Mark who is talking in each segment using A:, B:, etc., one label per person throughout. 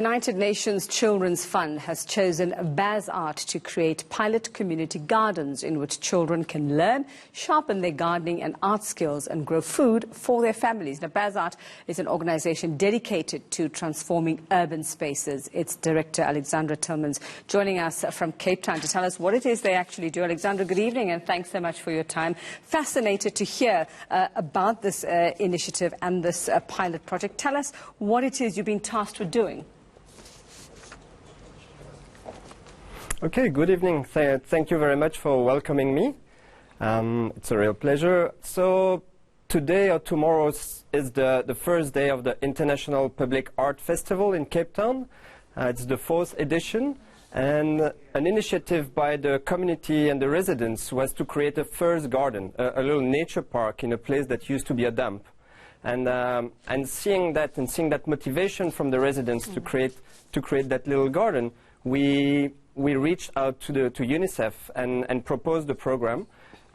A: United Nations Children's Fund has chosen Baz-Art to create pilot community gardens in which children can learn, sharpen their gardening and art skills and grow food for their families. Now, Baz-Art is an organization dedicated to transforming urban spaces. Its director, Alexandra Tillmans, joining us from Cape Town to tell us what it is they actually do. Alexandra, good evening and thanks so much for your time. Fascinated to hear about this initiative and this pilot project. Tell us what it is you've been tasked with doing.
B: Okay, good evening. Thank you very much for welcoming me. It's a real pleasure. So today or tomorrow is the first day of the International Public Art Festival in Cape Town. It's the 4th edition, and an initiative by the community and the residents was to create a first garden, a little nature park in a place that used to be a dump. And seeing that motivation from the residents to create that little garden, we reached out to UNICEF and proposed the program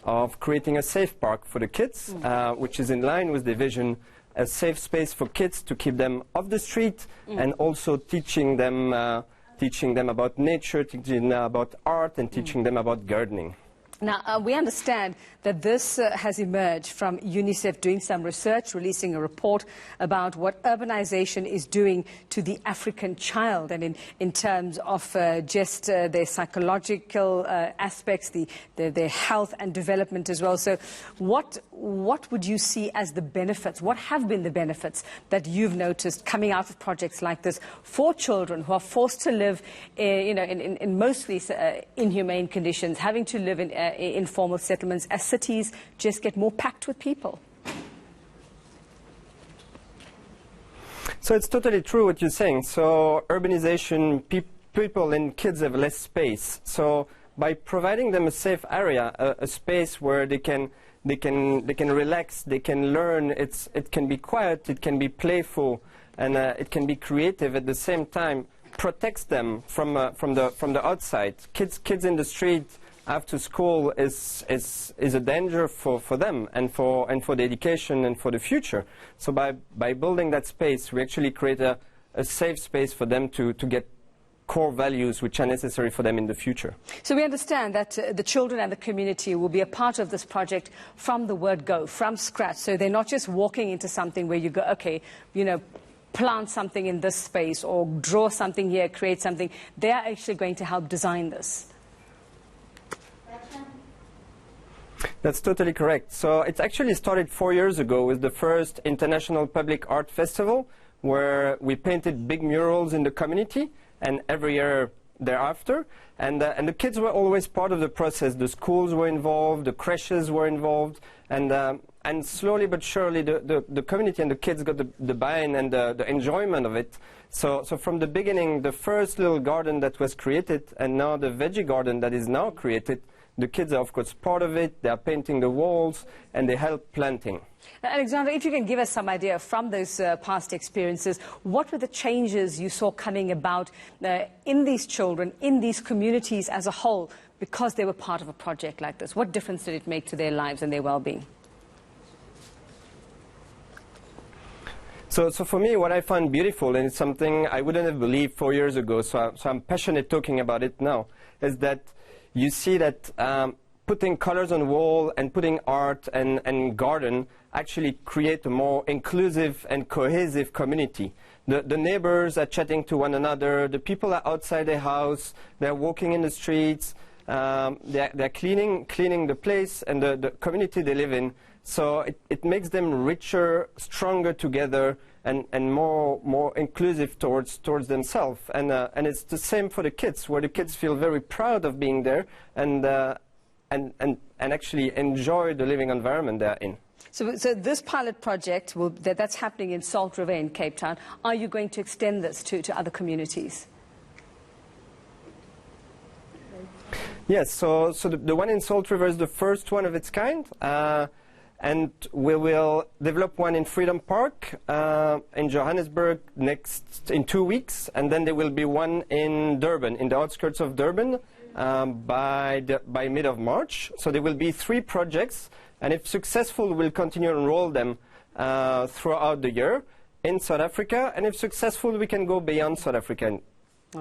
B: of creating a safe park for the kids, which is in line with the vision, a safe space for kids to keep them off the street, and also teaching them about nature, teaching them about art, and teaching them about gardening.
A: Now, we understand that this has emerged from UNICEF doing some research, releasing a report about what urbanization is doing to the African child, and in terms of just their psychological aspects, their health and development as well. So what would you see as the benefits? What have been the benefits that you've noticed coming out of projects like this for children who are forced to live in mostly inhumane conditions, having to live in informal settlements as cities just get more packed with people?
B: So it's totally true what you're saying. So urbanization, people and kids have less space. So by providing them a safe area, a space where they can relax, they can learn, it can be quiet, it can be playful, and it can be creative at the same time, protects them from the outside. Kids in the street after school is a danger for them and for the education and for the future. So by building that space, we actually create a safe space for them to get core values which are necessary for them in the future.
A: So we understand that the children and the community will be a part of this project from the word go, from scratch. So they're not just walking into something where you go, okay, plant something in this space or draw something here, create something. They are actually going to help design this.
B: That's totally correct. So it actually started 4 years ago with the first International Public Art Festival, where we painted big murals in the community, and every year thereafter. And the kids were always part of the process. The schools were involved, the creches were involved, and slowly but surely the community and the kids got the buy-in and the enjoyment of it. So from the beginning, the first little garden that was created, and now the veggie garden that is now created, the kids are, of course, part of it. They are painting the walls, and they help planting.
A: Alexandra, if you can give us some idea from those past experiences, what were the changes you saw coming about in these children, in these communities as a whole, because they were part of a project like this? What difference did it make to their lives and their well-being?
B: So for me, what I find beautiful, and it's something I wouldn't have believed 4 years ago, so I'm passionate talking about it now, is that you see that putting colors on the wall and putting art and garden actually create a more inclusive and cohesive community. The neighbors are chatting to one another, the people are outside their house, they're walking in the streets, they're cleaning the place and the community they live in. So it makes them richer, stronger together, and more inclusive towards themselves. And it's the same for the kids, where the kids feel very proud of being there and actually enjoy the living environment they're in.
A: So this pilot project, that's happening in Salt River in Cape Town. Are you going to extend this to other communities?
B: Yes, so the one in Salt River is the first one of its kind. And we will develop one in Freedom Park in Johannesburg in 2 weeks, and then there will be one in Durban, in the outskirts of Durban, by mid of March. So there will be 3 projects, and if successful, we'll continue to enroll them throughout the year. in South Africa, and if successful, we can go beyond South Africa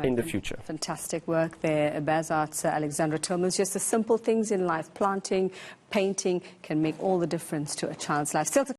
B: in the future.
A: Fantastic work there, Baz-Art's Alexandra Tillmans. Just the simple things in life, planting, painting, can make all the difference to a child's life. Still to